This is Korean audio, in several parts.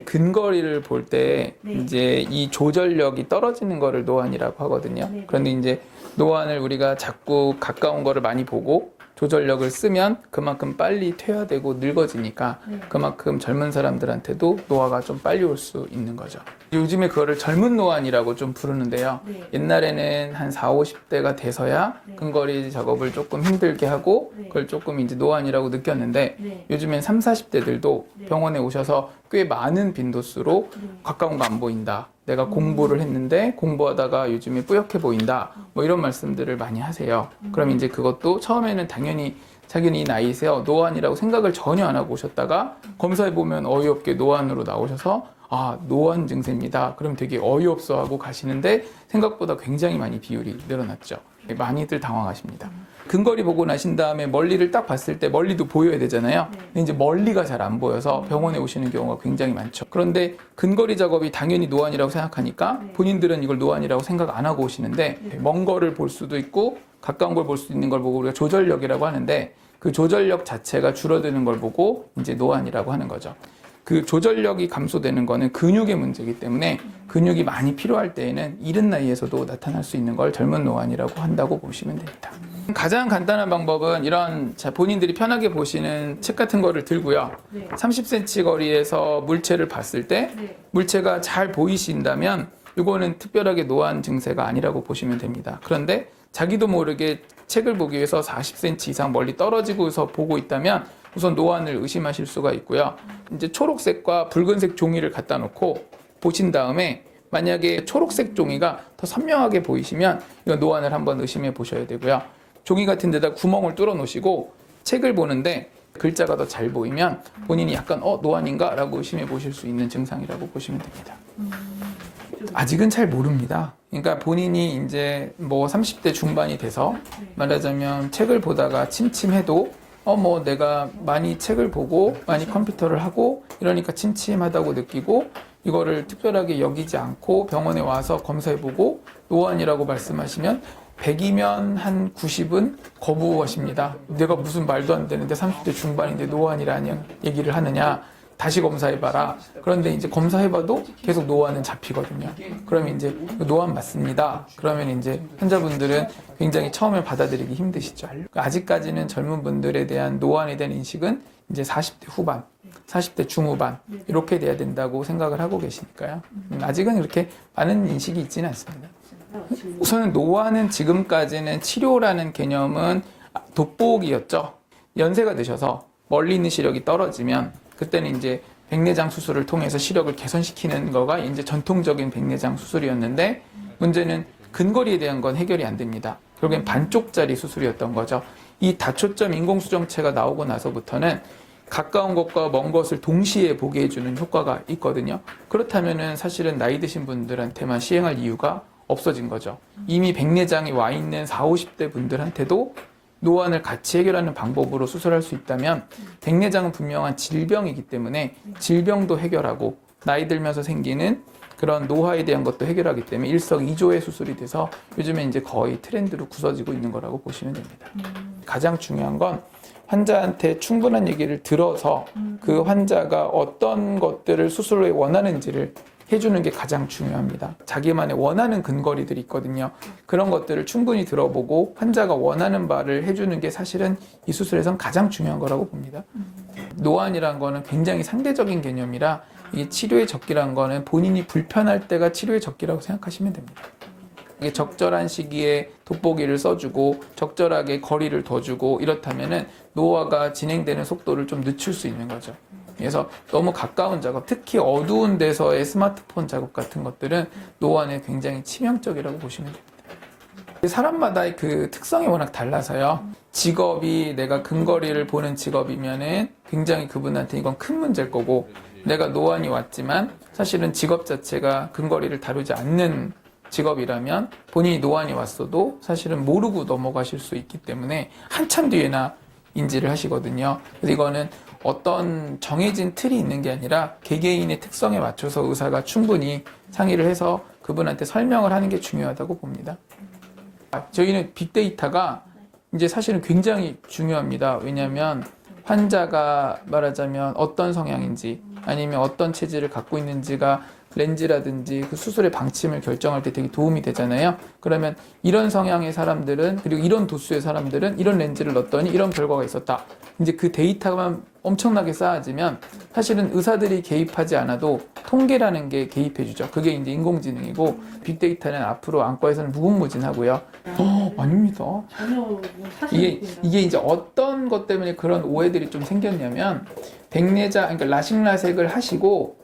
근거리를 볼 때 네. 이제 이 조절력이 떨어지는 거를 노안이라고 하거든요. 네. 그런데 이제 노안을 우리가 자꾸 가까운 거를 많이 보고 조절력을 쓰면 그만큼 빨리 퇴화되고 늙어지니까 네. 그만큼 젊은 사람들한테도 노화가 좀 빨리 올 수 있는 거죠. 요즘에 그거를 젊은 노안이라고 좀 부르는데요. 네. 옛날에는 한 40, 50대가 돼서야 네. 근거리 작업을 조금 힘들게 하고 네. 그걸 조금 이제 노안이라고 느꼈는데 네. 요즘엔 30, 40대들도 네. 병원에 오셔서 꽤 많은 빈도수로 네. 가까운 거 안 보인다. 내가 공부를 했는데 공부하다가 요즘에 뿌옇게 보인다. 뭐 이런 말씀들을 많이 하세요. 그럼 이제 그것도 처음에는 당연히 자기는 이 나이세요. 노안이라고 생각을 전혀 안 하고 오셨다가 검사해보면 어이없게 노안으로 나오셔서 아, 노안 증세입니다. 그럼 되게 어이없어 하고 가시는데 생각보다 굉장히 많이 비율이 늘어났죠. 많이들 당황하십니다. 근거리 보고 나신 다음에 멀리를 딱 봤을 때 멀리도 보여야 되잖아요. 근데 이제 멀리가 잘 안 보여서 병원에 오시는 경우가 굉장히 많죠. 그런데 근거리 작업이 당연히 노안이라고 생각하니까 본인들은 이걸 노안이라고 생각 안 하고 오시는데 먼 거를 볼 수도 있고 가까운 걸 볼 수 있는 걸 보고 우리가 조절력이라고 하는데 그 조절력 자체가 줄어드는 걸 보고 이제 노안이라고 하는 거죠. 그 조절력이 감소되는 거는 근육의 문제이기 때문에 근육이 많이 필요할 때에는 이른 나이에서도 나타날 수 있는 걸 젊은 노안이라고 한다고 보시면 됩니다. 가장 간단한 방법은 이런 본인들이 편하게 보시는 책 같은 거를 들고요. 네. 30cm 거리에서 물체를 봤을 때 네. 물체가 잘 보이신다면 이거는 특별하게 노안 증세가 아니라고 보시면 됩니다. 그런데 자기도 모르게 책을 보기 위해서 40cm 이상 멀리 떨어지고서 보고 있다면 우선 노안을 의심하실 수가 있고요. 이제 초록색과 붉은색 종이를 갖다 놓고 보신 다음에 만약에 초록색 종이가 더 선명하게 보이시면 이건 노안을 한번 의심해 보셔야 되고요. 종이 같은 데다 구멍을 뚫어 놓으시고 책을 보는데 글자가 더 잘 보이면 본인이 약간 노안인가? 라고 의심해 보실 수 있는 증상이라고 보시면 됩니다. 아직은 잘 모릅니다. 그러니까 본인이 이제 뭐 30대 중반이 돼서 말하자면 책을 보다가 침침해도 뭐 내가 많이 책을 보고 많이 컴퓨터를 하고 이러니까 침침하다고 느끼고 이거를 특별하게 여기지 않고 병원에 와서 검사해보고 노안이라고 말씀하시면 100이면 한 90은 거부하십니다. 내가 무슨 말도 안 되는데 30대 중반인데 노안이라는 얘기를 하느냐. 다시 검사해봐라. 그런데 이제 검사해봐도 계속 노안은 잡히거든요. 그러면 이제 노안 맞습니다. 그러면 이제 환자분들은 굉장히 처음에 받아들이기 힘드시죠. 아직까지는 젊은 분들에 대한 노안에 대한 인식은 이제 40대 후반, 40대 중후반 이렇게 돼야 된다고 생각을 하고 계시니까요. 아직은 그렇게 많은 인식이 있지는 않습니다. 우선은 노안은 지금까지는 치료라는 개념은 돋보기였죠. 연세가 드셔서 멀리 있는 시력이 떨어지면 그때는 이제 백내장 수술을 통해서 시력을 개선시키는 거가 이제 전통적인 백내장 수술이었는데 문제는 근거리에 대한 건 해결이 안 됩니다. 결국엔 반쪽짜리 수술이었던 거죠. 이 다초점 인공수정체가 나오고 나서부터는 가까운 것과 먼 것을 동시에 보게 해주는 효과가 있거든요. 그렇다면은 사실은 나이 드신 분들한테만 시행할 이유가 없어진 거죠. 이미 백내장이 와 있는 40, 50대 분들한테도 노안을 같이 해결하는 방법으로 수술할 수 있다면 백내장은 분명한 질병이기 때문에 질병도 해결하고 나이 들면서 생기는 그런 노화에 대한 것도 해결하기 때문에 일석이조의 수술이 돼서 요즘에 이제 거의 트렌드로 굳어지고 있는 거라고 보시면 됩니다. 가장 중요한 건 환자한테 충분한 얘기를 들어서 그 환자가 어떤 것들을 수술에 원하는지를 해주는 게 가장 중요합니다. 자기만의 원하는 근거리들이 있거든요. 그런 것들을 충분히 들어보고 환자가 원하는 바를 해주는 게 사실은 이 수술에선 가장 중요한 거라고 봅니다. 노안이란 거는 굉장히 상대적인 개념이라 이 치료의 적기란 거는 본인이 불편할 때가 치료의 적기라고 생각하시면 됩니다. 이게 적절한 시기에 돋보기를 써주고 적절하게 거리를 둬주고 이렇다면은 노화가 진행되는 속도를 좀 늦출 수 있는 거죠. 그래서 너무 가까운 작업, 특히 어두운 데서의 스마트폰 작업 같은 것들은 노안에 굉장히 치명적이라고 보시면 됩니다. 사람마다의 그 특성이 워낙 달라서요. 직업이 내가 근거리를 보는 직업이면은 굉장히 그분한테 이건 큰 문제일 거고 내가 노안이 왔지만 사실은 직업 자체가 근거리를 다루지 않는 직업이라면 본인이 노안이 왔어도 사실은 모르고 넘어가실 수 있기 때문에 한참 뒤에나 인지를 하시거든요. 그래서 이거는 어떤 정해진 틀이 있는 게 아니라 개개인의 특성에 맞춰서 의사가 충분히 상의를 해서 그분한테 설명을 하는 게 중요하다고 봅니다. 저희는 빅데이터가 이제 사실은 굉장히 중요합니다. 왜냐하면 환자가 말하자면 어떤 성향인지 아니면 어떤 체질을 갖고 있는지가 렌즈라든지 그 수술의 방침을 결정할 때 되게 도움이 되잖아요. 그러면 이런 성향의 사람들은, 그리고 이런 도수의 사람들은 이런 렌즈를 넣었더니 이런 결과가 있었다. 이제 그 데이터만 엄청나게 쌓아지면 사실은 의사들이 개입하지 않아도 통계라는 게 개입해주죠. 그게 이제 인공지능이고, 빅데이터는 앞으로 안과에서는 무궁무진하고요. 아닙니다. 전혀 사실 이게 이제 어떤 것 때문에 그런 오해들이 좀 생겼냐면, 그러니까 라식라섹을 하시고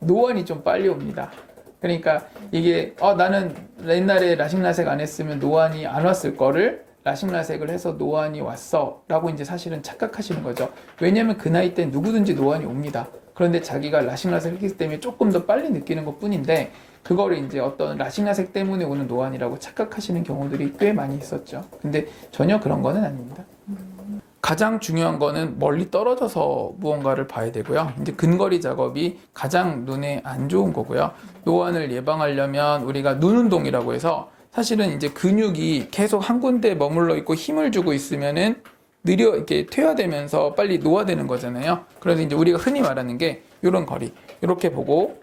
노안이 좀 빨리 옵니다. 그러니까 이게 나는 옛날에 라식라섹 안 했으면 노안이 안 왔을 거를 라식라섹을 해서 노안이 왔어 라고 이제 사실은 착각하시는 거죠. 왜냐면 그 나이 때 누구든지 노안이 옵니다. 그런데 자기가 라식라섹을 했기 때문에 조금 더 빨리 느끼는 것 뿐인데, 그거를 이제 어떤 라식라섹 때문에 오는 노안이라고 착각하시는 경우들이 꽤 많이 있었죠. 근데 전혀 그런 거는 아닙니다. 가장 중요한 거는 멀리 떨어져서 무언가를 봐야 되고요. 이제 근거리 작업이 가장 눈에 안 좋은 거고요. 노안을 예방하려면 우리가 눈 운동이라고 해서, 사실은 이제 근육이 계속 한 군데 머물러 있고 힘을 주고 있으면은 이렇게 퇴화되면서 빨리 노화되는 거잖아요. 그래서 이제 우리가 흔히 말하는 게 이런 거리. 이렇게 보고,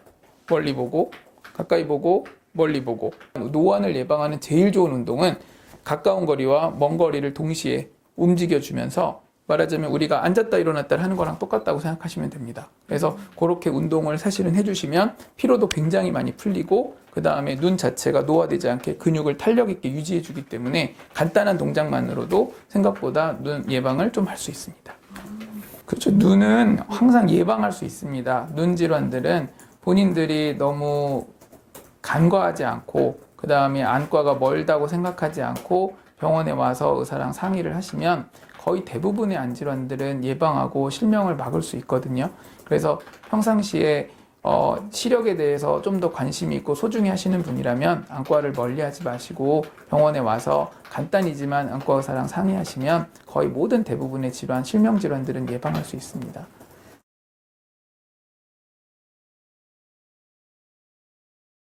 멀리 보고, 가까이 보고, 멀리 보고. 노안을 예방하는 제일 좋은 운동은 가까운 거리와 먼 거리를 동시에 움직여주면서, 말하자면 우리가 앉았다 일어났다 하는 거랑 똑같다고 생각하시면 됩니다. 그래서 그렇게 운동을 사실은 해주시면 피로도 굉장히 많이 풀리고, 그 다음에 눈 자체가 노화되지 않게 근육을 탄력 있게 유지해 주기 때문에 간단한 동작만으로도 생각보다 눈 예방을 좀 할 수 있습니다. 그렇죠. 눈은 항상 예방할 수 있습니다. 눈 질환들은 본인들이 너무 간과하지 않고, 그 다음에 안과가 멀다고 생각하지 않고 병원에 와서 의사랑 상의를 하시면 거의 대부분의 안 질환들은 예방하고 실명을 막을 수 있거든요. 그래서 평상시에 시력에 대해서 좀 더 관심이 있고 소중히 하시는 분이라면 안과를 멀리하지 마시고 병원에 와서 간단히지만 안과 의사랑 상의하시면 거의 모든 대부분의 질환, 실명 질환들은 예방할 수 있습니다.